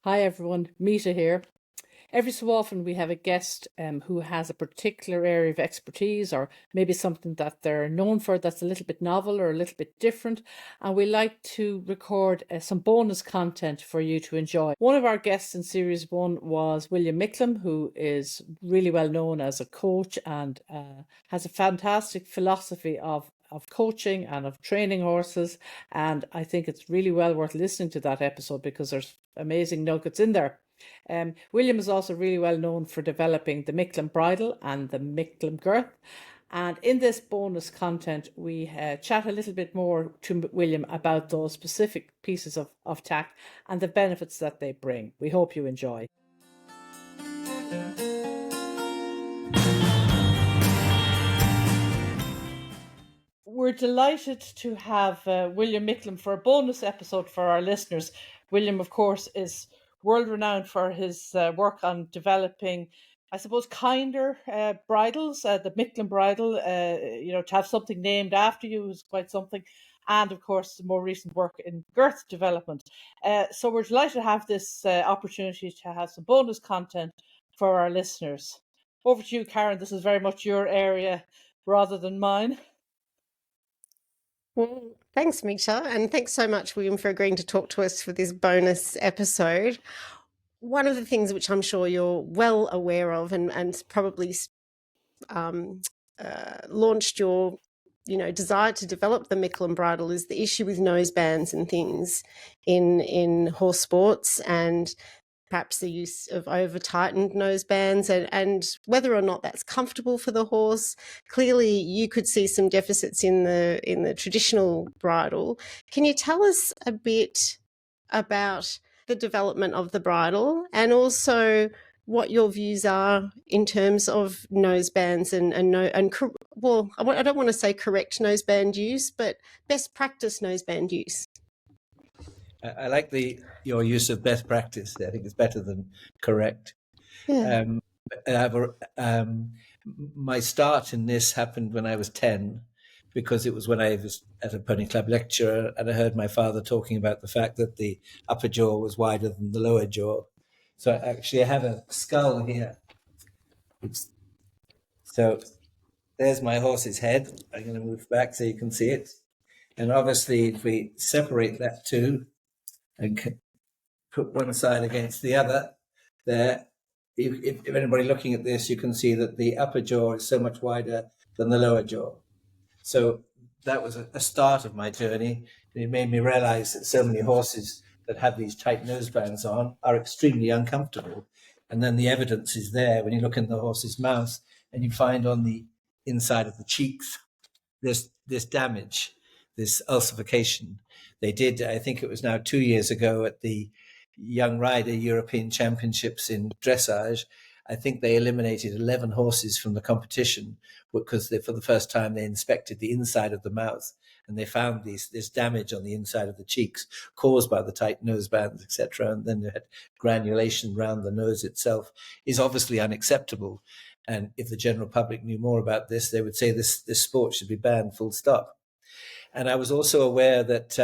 Hi everyone, Mita here. Every so often we have a guest who has a particular area of expertise or maybe something that they're known for that's a little bit novel or a little bit different, and we like to record some bonus content for you to enjoy. One of our guests in series one was William Micklem, who is really well known as a coach and has a fantastic philosophy of coaching and of training horses. And I think it's really well worth listening to that episode because there's amazing nuggets in there. William is also really well known for developing the Micklem bridle and the Micklem girth. And in this bonus content, we chat a little bit more to William about those specific pieces of tack and the benefits that they bring. We hope you enjoy. We're delighted to have William Micklem for a bonus episode for our listeners. William, of course, is world renowned for his work on developing, I suppose, kinder bridles. The Micklem bridle, to have something named after you is quite something. And of course, the more recent work in girth development. So we're delighted to have this opportunity to have some bonus content for our listeners. Over to you, Karen. This is very much your area rather than mine. Well, thanks, Mita, and thanks so much, William, for agreeing to talk to us for this bonus episode. One of the things which I'm sure you're well aware of and probably launched your desire to develop the Micklem bridle is the issue with nosebands and things in horse sports, and perhaps the use of over-tightened nosebands and whether or not that's comfortable for the horse. Clearly, you could see some deficits in the traditional bridle. Can you tell us a bit about the development of the bridle and also what your views are in terms of nosebands I don't want to say correct noseband use, but best practice noseband use? I like your use of best practice. I think it's better than correct. Yeah. My start in this happened when I was 10, because it was when I was at a pony club lecture and I heard my father talking about the fact that the upper jaw was wider than the lower jaw. So actually I have a skull here. So there's my horse's head. I'm going to move back so you can see it. And obviously if we separate that two and put one side against the other there, if anybody looking at this, you can see that the upper jaw is so much wider than the lower jaw. So that was a start of my journey. It made me realize that so many horses that have these tight nosebands on are extremely uncomfortable. And then the evidence is there when you look in the horse's mouth and you find on the inside of the cheeks this damage, this ulcerification. They did, I think it was now 2 years ago at the Young Rider European Championships in dressage, I think they eliminated 11 horses from the competition because for the first time they inspected the inside of the mouth and they found this damage on the inside of the cheeks caused by the tight nosebands, etc. And then they had granulation around the nose itself. Is obviously unacceptable. And if the general public knew more about this, they would say this sport should be banned, full stop. And I was also aware that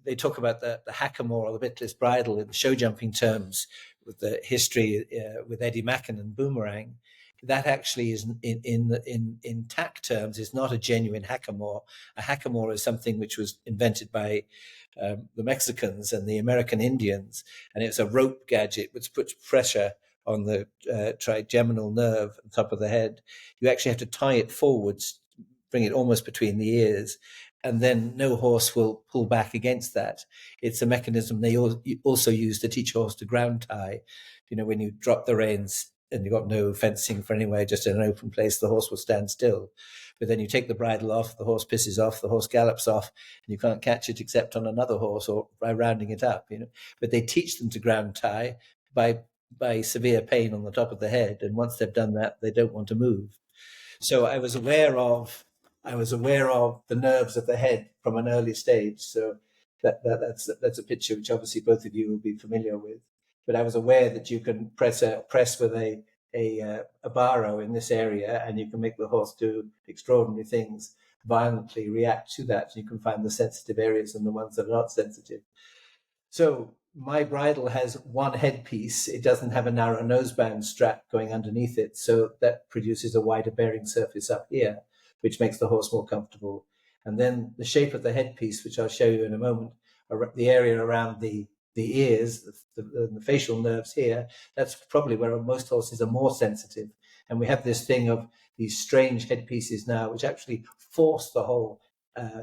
they talk about the hackamore or the bitless bridle in show jumping terms, with the history with Eddie Macken and Boomerang. That actually is in tack terms is not a genuine hackamore. A hackamore is something which was invented by the Mexicans and the American Indians, and it's a rope gadget which puts pressure on the trigeminal nerve on top of the head. You actually have to tie it forwards, bring it almost between the ears, and then no horse will pull back against that. It's a mechanism they also use to teach a horse to ground tie. When you drop the reins and you've got no fencing for anywhere, just in an open place, the horse will stand still. But then you take the bridle off, the horse pisses off, the horse gallops off, and you can't catch it except on another horse or by rounding it up. But they teach them to ground tie by severe pain on the top of the head, and once they've done that, they don't want to move. So I was aware of the nerves of the head from an early stage. So that's a picture which obviously both of you will be familiar with. But I was aware that you can press with a barrow in this area, and you can make the horse do extraordinary things, violently react to that. You can find the sensitive areas and the ones that are not sensitive. So my bridle has one headpiece. It doesn't have a narrow noseband strap going underneath it, so that produces a wider bearing surface up here, which makes the horse more comfortable. And then the shape of the headpiece, which I'll show you in a moment, the area around the ears, the facial nerves here, that's probably where most horses are more sensitive. And we have this thing of these strange headpieces now, which actually force the whole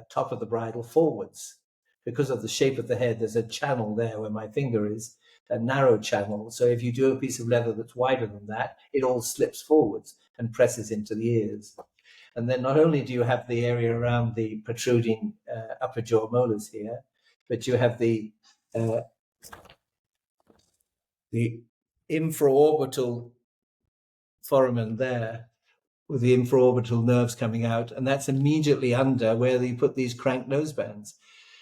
top of the bridle forwards. Because of the shape of the head, there's a channel there where my finger is, a narrow channel. So if you do a piece of leather that's wider than that, it all slips forwards and presses into the ears. And then not only do you have the area around the protruding upper jaw molars here, but you have the infraorbital foramen there with the infraorbital nerves coming out, and that's immediately under where you put these crank nosebands.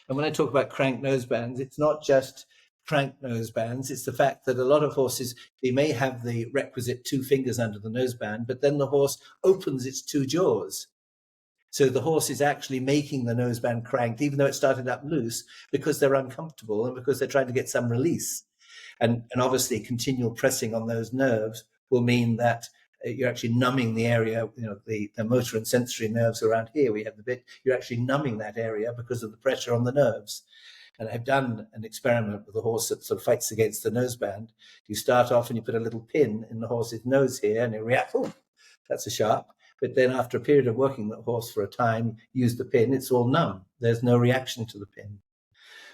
And when I talk about crank nosebands, it's not just crank nosebands, it's the fact that a lot of horses, they may have the requisite 2 fingers under the noseband, but then the horse opens its 2 jaws. So the horse is actually making the noseband cranked, even though it started up loose, because they're uncomfortable and because they're trying to get some release. And obviously continual pressing on those nerves will mean that you're actually numbing the area, the motor and sensory nerves around here. We have the bit, you're actually numbing that area because of the pressure on the nerves. And I've done an experiment with a horse that sort of fights against the noseband. You start off and you put a little pin in the horse's nose here and it reacts, oh, that's a sharp. But then after a period of working the horse for a time, use the pin, it's all numb. There's no reaction to the pin.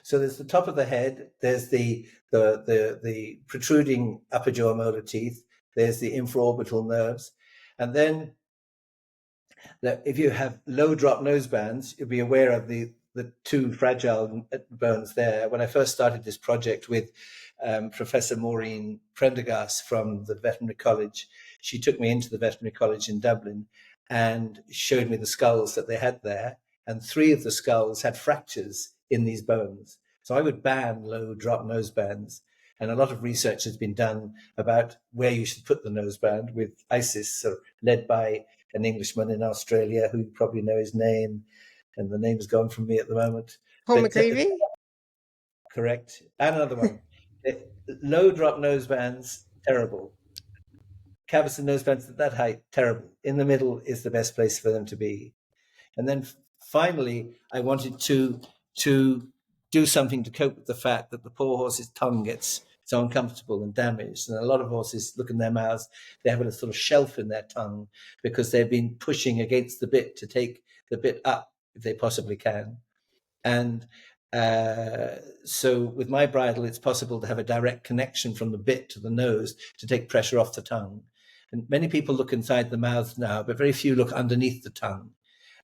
So there's the top of the head, there's the protruding upper jaw molar teeth, there's the infraorbital nerves. And then if you have low drop nosebands, you'll be aware of the 2 fragile bones there. When I first started this project with Professor Maureen Prendergast from the Veterinary College, she took me into the Veterinary College in Dublin and showed me the skulls that they had there. And 3 of the skulls had fractures in these bones. So I would ban low drop nosebands. And a lot of research has been done about where you should put the noseband with ISIS, led by an Englishman in Australia who you probably know his name, and the name has gone from me at the moment. Paul McGreevy? Correct. And another one. Low drop nosebands, terrible. Cavesson nosebands at that height, terrible. In the middle is the best place for them to be. And then finally, I wanted to do something to cope with the fact that the poor horse's tongue gets so uncomfortable and damaged. And a lot of horses look in their mouths, they have a sort of shelf in their tongue because they've been pushing against the bit to take the bit up if they possibly can. And so with my bridle, it's possible to have a direct connection from the bit to the nose to take pressure off the tongue. And many people look inside the mouth now, but very few look underneath the tongue.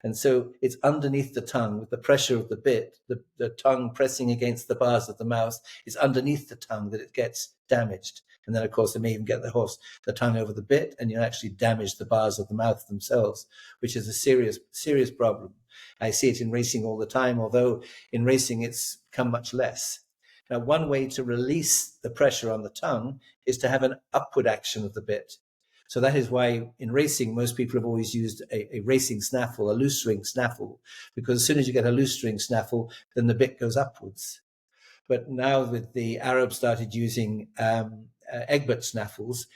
And so it's underneath the tongue with the pressure of the bit, the tongue pressing against the bars of the mouth. It's underneath the tongue that it gets damaged. And then, of course, they may even get the tongue over the bit, and you actually damage the bars of the mouth themselves, which is a serious, serious problem. I see it in racing all the time, although in racing it's come much less. Now, one way to release the pressure on the tongue is to have an upward action of the bit. So that is why in racing, most people have always used a racing snaffle, a loose string snaffle, because as soon as you get a loose string snaffle, then the bit goes upwards. But now with the Arabs started using Egbert snaffles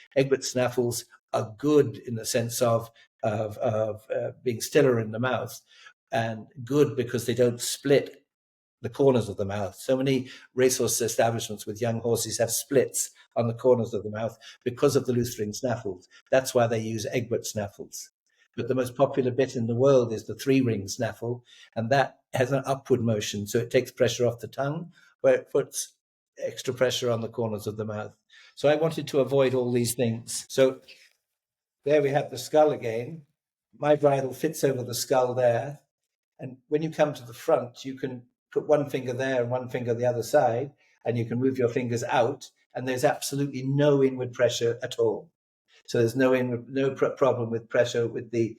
are good in the sense of being stiller in the mouth, and good because they don't split the corners of the mouth. So many racehorse establishments with young horses have splits on the corners of the mouth because of the loose string snaffles. That's why they use Egbert snaffles. But the most popular bit in the world is the 3-ring snaffle, and that has an upward motion, so it takes pressure off the tongue, where it puts extra pressure on the corners of the mouth. So I wanted to avoid all these things. So there we have the skull again. My bridle fits over the skull there. And when you come to the front, you can put one finger there and one finger the other side, and you can move your fingers out, and there's absolutely no inward pressure at all. So there's no problem with pressure with the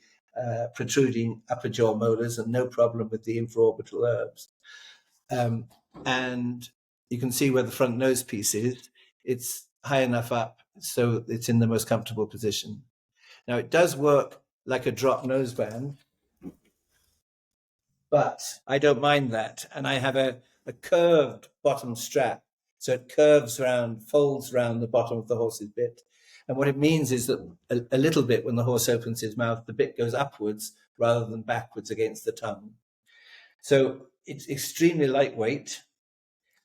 protruding upper jaw molars, and no problem with the infraorbital nerves. And you can see where the front nose piece is. It's high enough up so it's in the most comfortable position. Now, it does work like a drop noseband, but I don't mind that. And I have a curved bottom strap. So it curves round, folds round the bottom of the horse's bit. And what it means is that a little bit, when the horse opens his mouth, the bit goes upwards rather than backwards against the tongue. So it's extremely lightweight.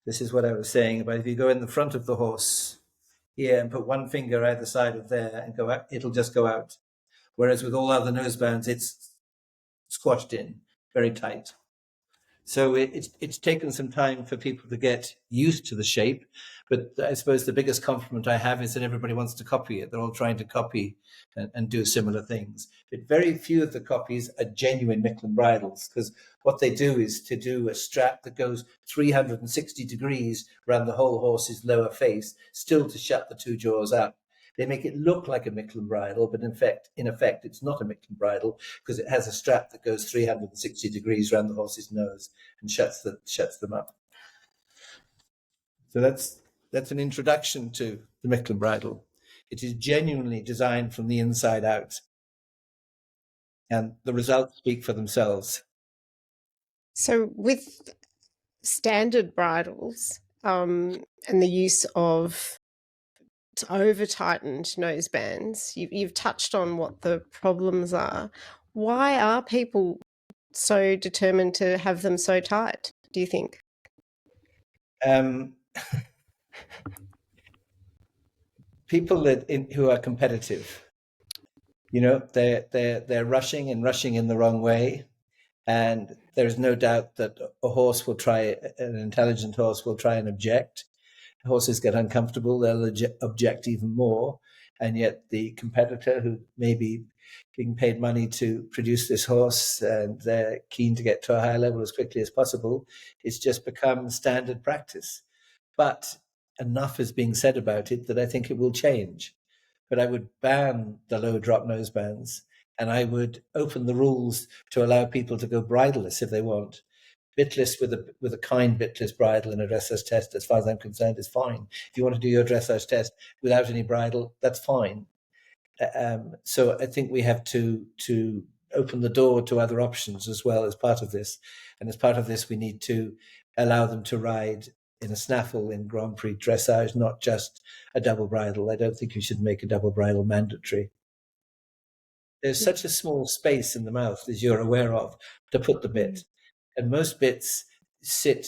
This is what I was saying about if you go in the front of the horse here and put one finger either side of there and go out, it'll just go out. Whereas with all other nosebands, it's squashed in very tight. So it's taken some time for people to get used to the shape, but I suppose the biggest compliment I have is that everybody wants to copy it. They're all trying to copy and do similar things. But very few of the copies are genuine Micklem bridles, because what they do is to do a strap that goes 360 degrees around the whole horse's lower face, still to shut the two jaws up. They make it look like a Micklem bridle, but in effect, it's not a Micklem bridle because it has a strap that goes 360 degrees around the horse's nose and shuts them up. So that's an introduction to the Micklem bridle. It is genuinely designed from the inside out, and the results speak for themselves. So with standard bridles and the use of over tightened nosebands, you've touched on what the problems are. Why are people so determined to have them so tight, do you think? People who are competitive, they're rushing in the wrong way, and there's no doubt that an intelligent horse will try and object. Horses get uncomfortable, they'll object even more. And yet the competitor, who may be being paid money to produce this horse and they're keen to get to a higher level as quickly as possible, it's just become standard practice. But enough is being said about it that I think it will change. But I would ban the low drop nosebands, and I would open the rules to allow people to go bridleless if they want. Bitless with a kind bitless bridle in a dressage test, as far as I'm concerned, is fine. If you want to do your dressage test without any bridle, that's fine. So I think we have to open the door to other options as well as part of this. And as part of this, we need to allow them to ride in a snaffle in Grand Prix dressage, not just a double bridle. I don't think you should make a double bridle mandatory. There's such a small space in the mouth, as you're aware of, to put the bit. And most bits sit,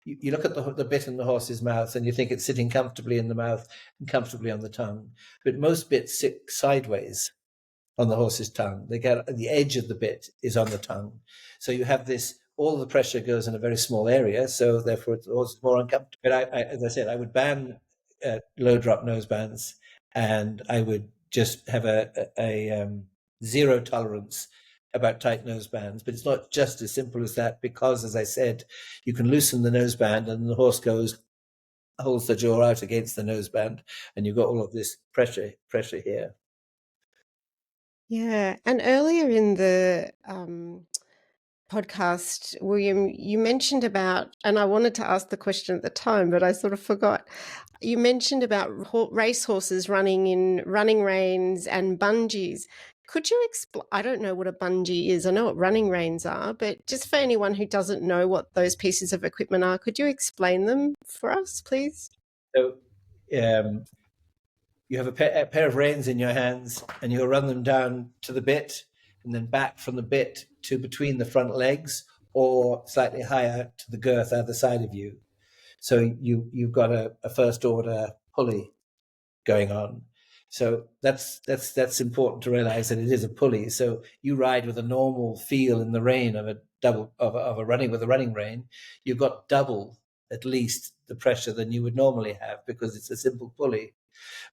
you look at the bit in the horse's mouth and you think it's sitting comfortably in the mouth and comfortably on the tongue. But most bits sit sideways on the horse's tongue. The edge of the bit is on the tongue. So you have this, all the pressure goes in a very small area, so therefore the horse is more uncomfortable. But as I said, I would ban low drop nosebands, and I would just have a zero tolerance about tight nosebands. But it's not just as simple as that, because, as I said, you can loosen the noseband and the horse holds the jaw out against the noseband, and you've got all of this pressure here. Yeah, and earlier in the podcast, William, you mentioned about, and I wanted to ask the question at the time, but I sort of forgot. You mentioned about racehorses running in running reins and bungees. Could you explain? I don't know what a bungee is. I know what running reins are, but just for anyone who doesn't know what those pieces of equipment are, could you explain them for us, please? So, you have a pair of reins in your hands, and you'll run them down to the bit, and then back from the bit to between the front legs, or slightly higher to the girth either side of you. So you've got a first order pulley going on. So that's important to realize that it is a pulley. So you ride with a normal feel in the rein of a running rein. You've got double at least the pressure than you would normally have, because it's a simple pulley.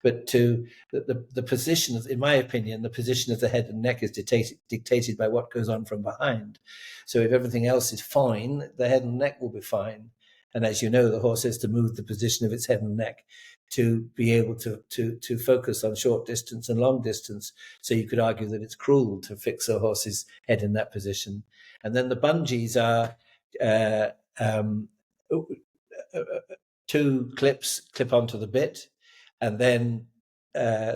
But the position, in my opinion, the position of the head and neck is dictated by what goes on from behind. So if everything else is fine, the head and neck will be fine. And as you know, the horse has to move the position of its head and neck to be able to focus on short distance and long distance. So you could argue that it's cruel to fix a horse's head in that position. And then the bungees are two clips clip onto the bit, and then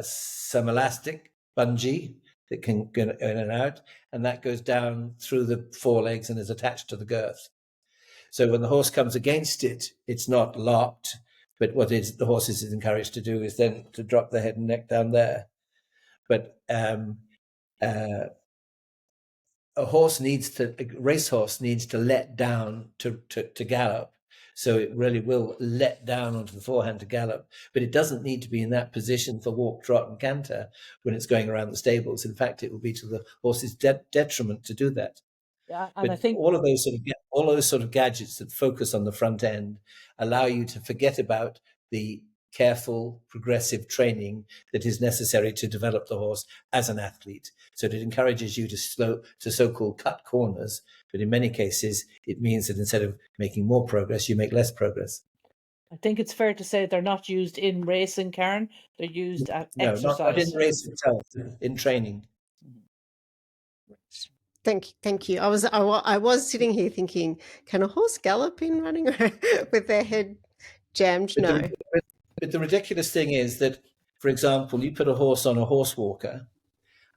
some elastic bungee that can go in and out, and that goes down through the forelegs and is attached to the girth. So when the horse comes against it, it's not locked. But what the horse is encouraged to do is then to drop the head and neck down there. But a racehorse needs to let down to gallop. So it really will let down onto the forehand to gallop, but it doesn't need to be in that position for walk, trot, and canter when it's going around the stables. In fact, it will be to the horse's detriment to do that. Yeah, and I But think all those sort of gadgets that focus on the front end allow you to forget about the careful, progressive training that is necessary to develop the horse as an athlete. So it encourages you to so-called cut corners, but in many cases, it means that instead of making more progress, you make less progress. I think it's fair to say they're not used in racing, Karen. They're used at No, not in exercise. race itself, in training. Thank you. I was sitting here thinking, can a horse gallop in running around with their head jammed? But No. the ridiculous thing is that, for example, you put a horse on a horse walker.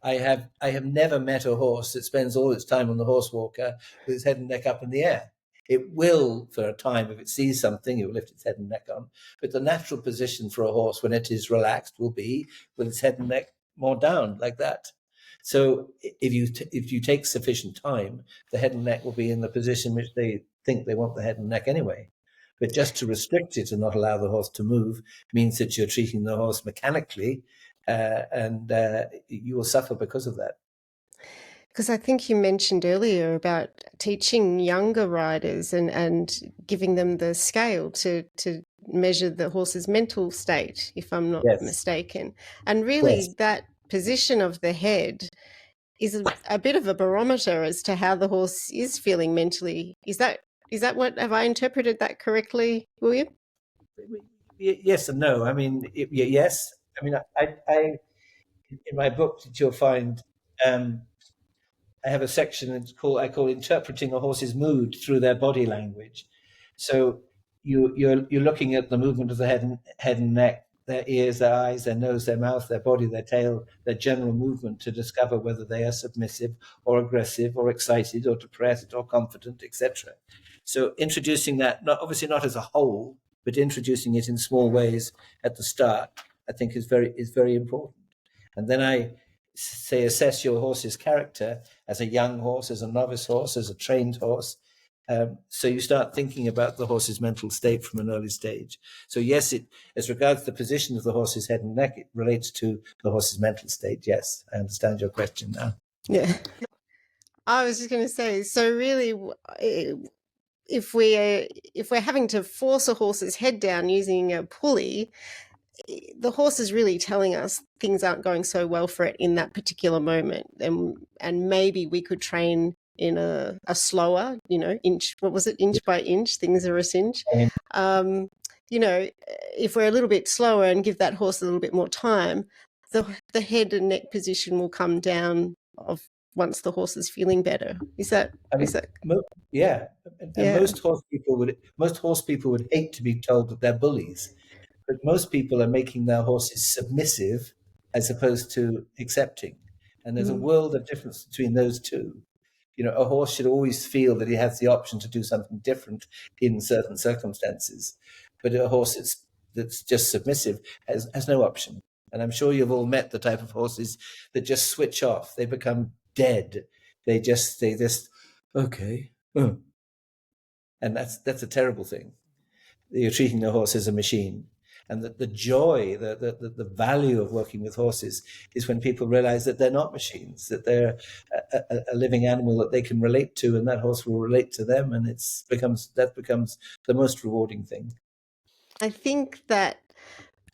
I have never met a horse that spends all its time on the horse walker with its head and neck up in the air. It will, for a time, if it sees something, it will lift its head and neck on. But the natural position for a horse when it is relaxed will be with its head and neck more down, like that. So if you take sufficient time, the head and neck will be in the position which they think they want the head and neck anyway. But just to restrict it and not allow the horse to move means that you're treating the horse mechanically, and you will suffer because of that. Because I think you mentioned earlier about teaching younger riders and giving them the scale to measure the horse's mental state, if I'm not Yes. mistaken. And really, Yes. that position of the head is a bit of a barometer as to how the horse is feeling mentally. Is that what, have I interpreted that correctly, William? Yes and no. I mean, yes. I mean, I in my book that you'll find, I have a section I call interpreting a horse's mood through their body language. So you're looking at the movement of the head and neck, their ears, their eyes, their nose, their mouth, their body, their tail, their general movement to discover whether they are submissive or aggressive or excited or depressed or confident, etc. So introducing that, obviously not as a whole, but introducing it in small ways at the start, I think is very important. And then I say assess your horse's character as a young horse, as a novice horse, as a trained horse. So you start thinking about the horse's mental state from an early stage. So yes, as regards the position of the horse's head and neck, it relates to the horse's mental state. Yes, I understand your question now. Yeah. I was just going to say, so really, if we're having to force a horse's head down using a pulley, the horse is really telling us things aren't going so well for it in that particular moment, and maybe we could train in a slower, inch by inch, things are a cinch. If we're a little bit slower and give that horse a little bit more time, the head and neck position will come down once the horse is feeling better. Yeah. Most horse people would hate to be told that they're bullies. But most people are making their horses submissive as opposed to accepting. And there's a world of difference between those two. A horse should always feel that he has the option to do something different in certain circumstances. But a horse that's just submissive has no option. And I'm sure you've all met the type of horses that just switch off. They become dead. They just, okay. And that's a terrible thing. You're treating the horse as a machine. And the joy, the value of working with horses is when people realize that they're not machines, that they're a living animal that they can relate to, and that horse will relate to them, and that becomes the most rewarding thing. I think that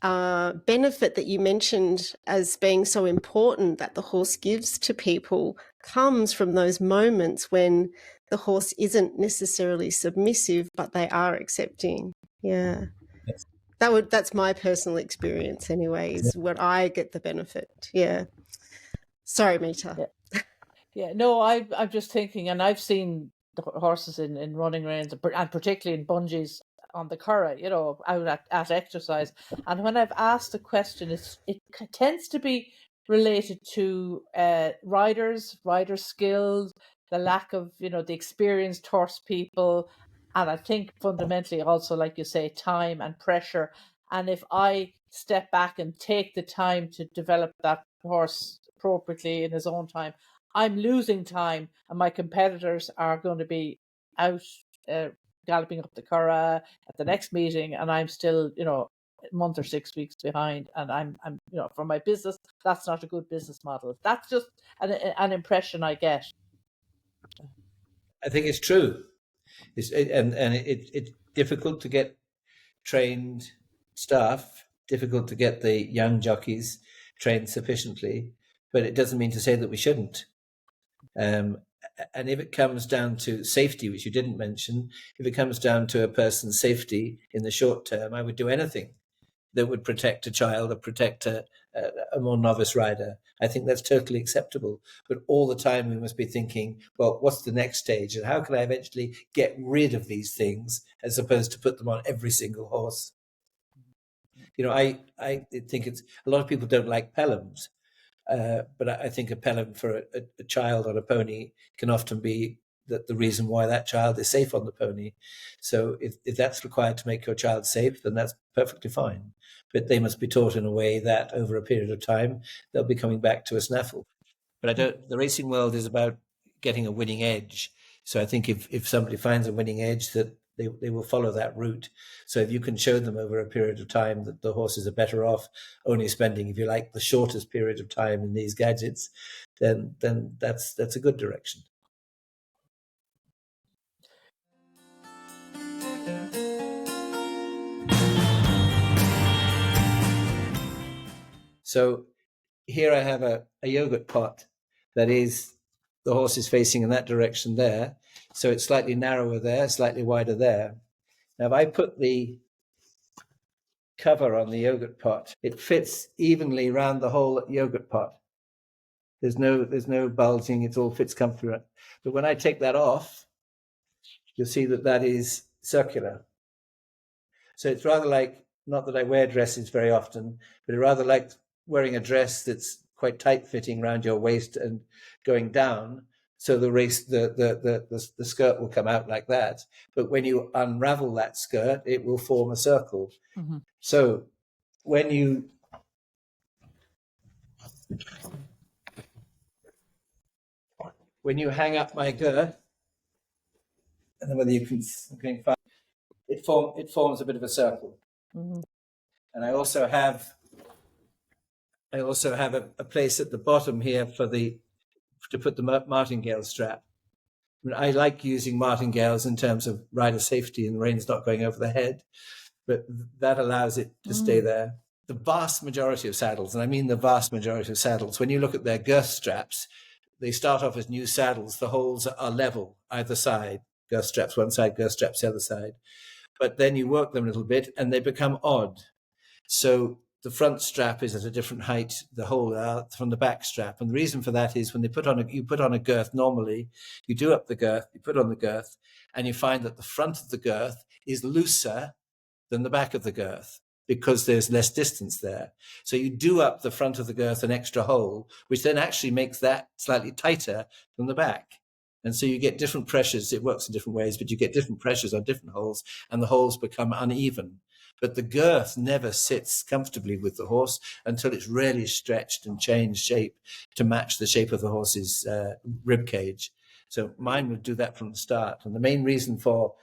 benefit that you mentioned as being so important that the horse gives to people comes from those moments when the horse isn't necessarily submissive, but they are accepting. Yeah. Yes. That's my personal experience anyway, is what I get the benefit. Yeah. Sorry, Mita. Yeah, no, I'm just thinking, and I've seen the horses in running reins, and particularly in bungees on the Curragh, out at exercise. And when I've asked a question, it tends to be related to rider skills, the lack of, the experienced horse people, And I think fundamentally also, like you say, time and pressure. And if I step back and take the time to develop that horse appropriately in his own time, I'm losing time, and my competitors are going to be out galloping up the Curragh at the next meeting, and I'm still, a month or 6 weeks behind. And I'm, for my business, that's not a good business model. That's just an impression I get. I think it's true. It's difficult to get trained staff, difficult to get the young jockeys trained sufficiently, but it doesn't mean to say that we shouldn't. And if it comes down to safety, which you didn't mention, if it comes down to a person's safety in the short term, I would do anything that would protect a child or protect a more novice rider. I think that's totally acceptable. But all the time we must be thinking, well, what's the next stage? And how can I eventually get rid of these things as opposed to put them on every single horse? I think it's a lot of people don't like Pelhams, but I think a Pelham for a child on a pony can often be the reason why that child is safe on the pony. So if that's required to make your child safe, then that's perfectly fine. But they must be taught in a way that over a period of time, they'll be coming back to a snaffle. But the racing world is about getting a winning edge. So I think if somebody finds a winning edge, that they will follow that route. So if you can show them over a period of time that the horses are better off only spending, if you like, the shortest period of time in these gadgets, then that's a good direction. So here I have a yogurt pot that is the horse is facing in that direction there. So it's slightly narrower there, slightly wider there. Now, if I put the cover on the yogurt pot, it fits evenly around the whole yogurt pot. There's no bulging, it all fits comfortably. But when I take that off, you'll see that is circular. So it's rather like, not that I wear dresses very often, but it's rather like wearing a dress that's quite tight fitting around your waist and going down. So the skirt will come out like that. But when you unravel that skirt, it will form a circle. Mm-hmm. So when you hang up my girth, I don't know whether you can find it forms a bit of a circle. Mm-hmm. And I also have a place at the bottom here to put the martingale strap. I mean, I like using martingales in terms of rider safety and the reins not going over the head, but that allows it to stay there. The vast majority of saddles, and I mean the vast majority of saddles, when you look at their girth straps, they start off as new saddles. The holes are level either side, girth straps one side, girth straps the other side. But then you work them a little bit and they become odd. So the front strap is at a different height, the hole from the back strap. And the reason for that is when you put on a girth normally, you do up the girth, you put on the girth, and you find that the front of the girth is looser than the back of the girth because there's less distance there. So you do up the front of the girth an extra hole, which then actually makes that slightly tighter than the back. And so you get different pressures. It works in different ways, but you get different pressures on different holes, and the holes become uneven. But the girth never sits comfortably with the horse until it's really stretched and changed shape to match the shape of the horse's rib cage. So mine would do that from the start. And the main reason for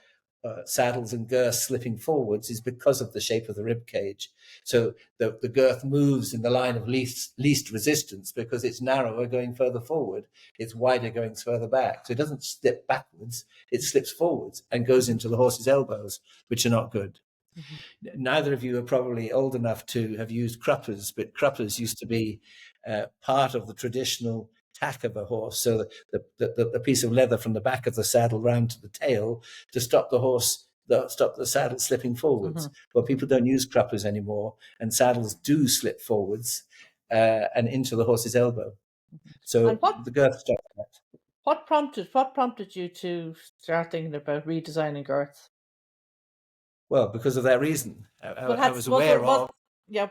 saddles and girths slipping forwards is because of the shape of the rib cage. So the girth moves in the line of least resistance because it's narrower going further forward. It's wider going further back. So it doesn't slip backwards. It slips forwards and goes into the horse's elbows, which are not good. Mm-hmm. Neither of you are probably old enough to have used cruppers, but cruppers used to be part of the traditional tack of a horse. So the piece of leather from the back of the saddle round to the tail to stop stop the saddle slipping forwards. Mm-hmm. Well, people don't use cruppers anymore, and saddles do slip forwards and into the horse's elbow. So the girth stops that. What prompted you to start thinking about redesigning girths? Well, because of that reason. I was aware of...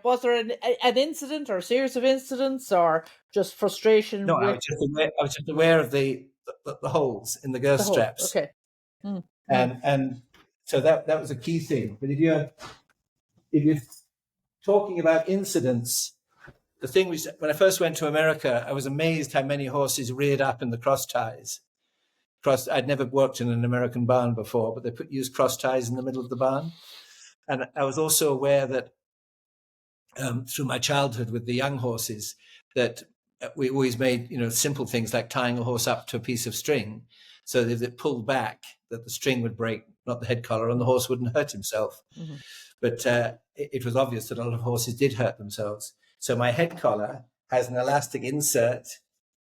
was there an incident or a series of incidents or just frustration? No, I was just aware of the holes in the girth straps. Okay. And So that was a key thing. But if you're talking about incidents, the thing was, when I first went to America, I was amazed how many horses reared up in the cross ties. I'd never worked in an American barn before, but they used cross ties in the middle of the barn. And I was also aware that through my childhood with the young horses, that we always made, simple things like tying a horse up to a piece of string, so that if it pulled back, that the string would break, not the head collar, and the horse wouldn't hurt himself. Mm-hmm. But it was obvious that a lot of horses did hurt themselves. So my head collar has an elastic insert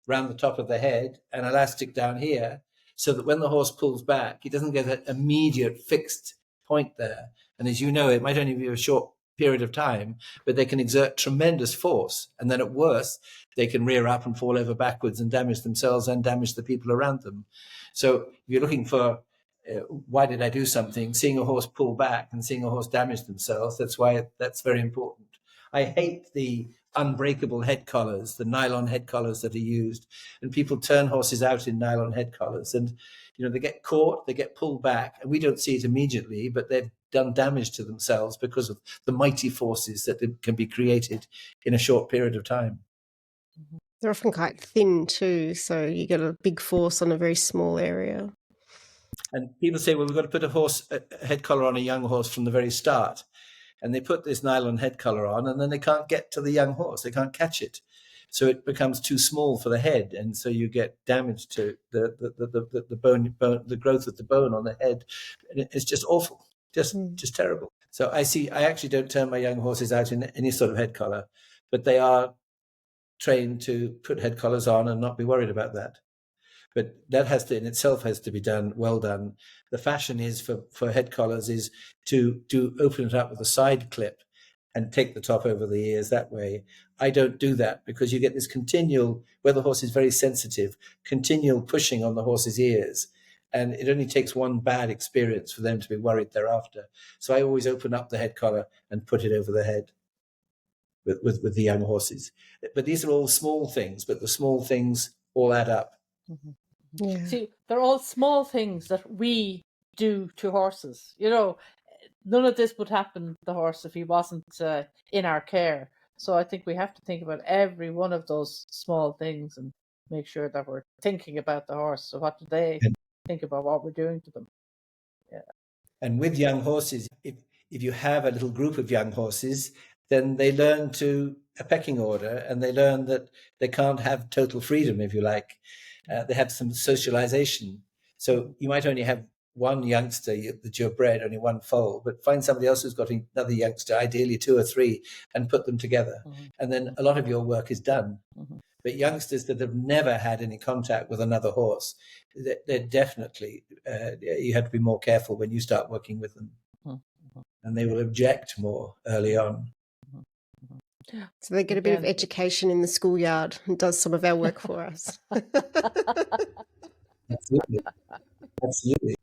around the top of the head, and elastic down here, so that when the horse pulls back, he doesn't get an immediate fixed point there. And as you know, it might only be a short period of time, but they can exert tremendous force. And then at worst, they can rear up and fall over backwards and damage themselves and damage the people around them. So if you're looking for why did I do something, seeing a horse pull back and seeing a horse damage themselves, that's very important. I hate the unbreakable head collars, the nylon head collars that are used, and people turn horses out in nylon head collars, and they get caught, they get pulled back, and we don't see it immediately, but they've done damage to themselves because of the mighty forces that can be created in a short period of time. They're often quite thin too, so you get a big force on a very small area. And people say, well, we've got to put a head collar on a young horse from the very start. And they put this nylon head collar on, and then they can't get to the young horse. They can't catch it. So it becomes too small for the head. And so you get damage to the bone, the growth of the bone on the head. And it's just awful, just terrible. So I actually don't turn my young horses out in any sort of head collar, but they are trained to put head collars on and not be worried about that. But that in itself has to be well done. The fashion is for head collars is to open it up with a side clip and take the top over the ears that way. I don't do that because you get this continual, where the horse is very sensitive, continual pushing on the horse's ears. And it only takes one bad experience for them to be worried thereafter. So I always open up the head collar and put it over the head with the young horses. But these are all small things, but the small things all add up. Mm-hmm. Yeah. See, they're all small things that we do to horses. None of this would happen to the horse if he wasn't in our care. So I think we have to think about every one of those small things and make sure that we're thinking about the horse. So what do they think about what we're doing to them? Yeah. And with young horses, if you have a little group of young horses, then they learn a pecking order, and they learn that they can't have total freedom, if you like. They have some socialization. So you might only have one youngster that you're bred, only one foal, but find somebody else who's got another youngster, ideally 2 or 3, and put them together. Mm-hmm. And then a lot of your work is done. Mm-hmm. But youngsters that have never had any contact with another horse, they're definitely, you have to be more careful when you start working with them. Mm-hmm. And they will object more early on. So they get a bit of education in the schoolyard and does some of our work for us. Absolutely. Absolutely.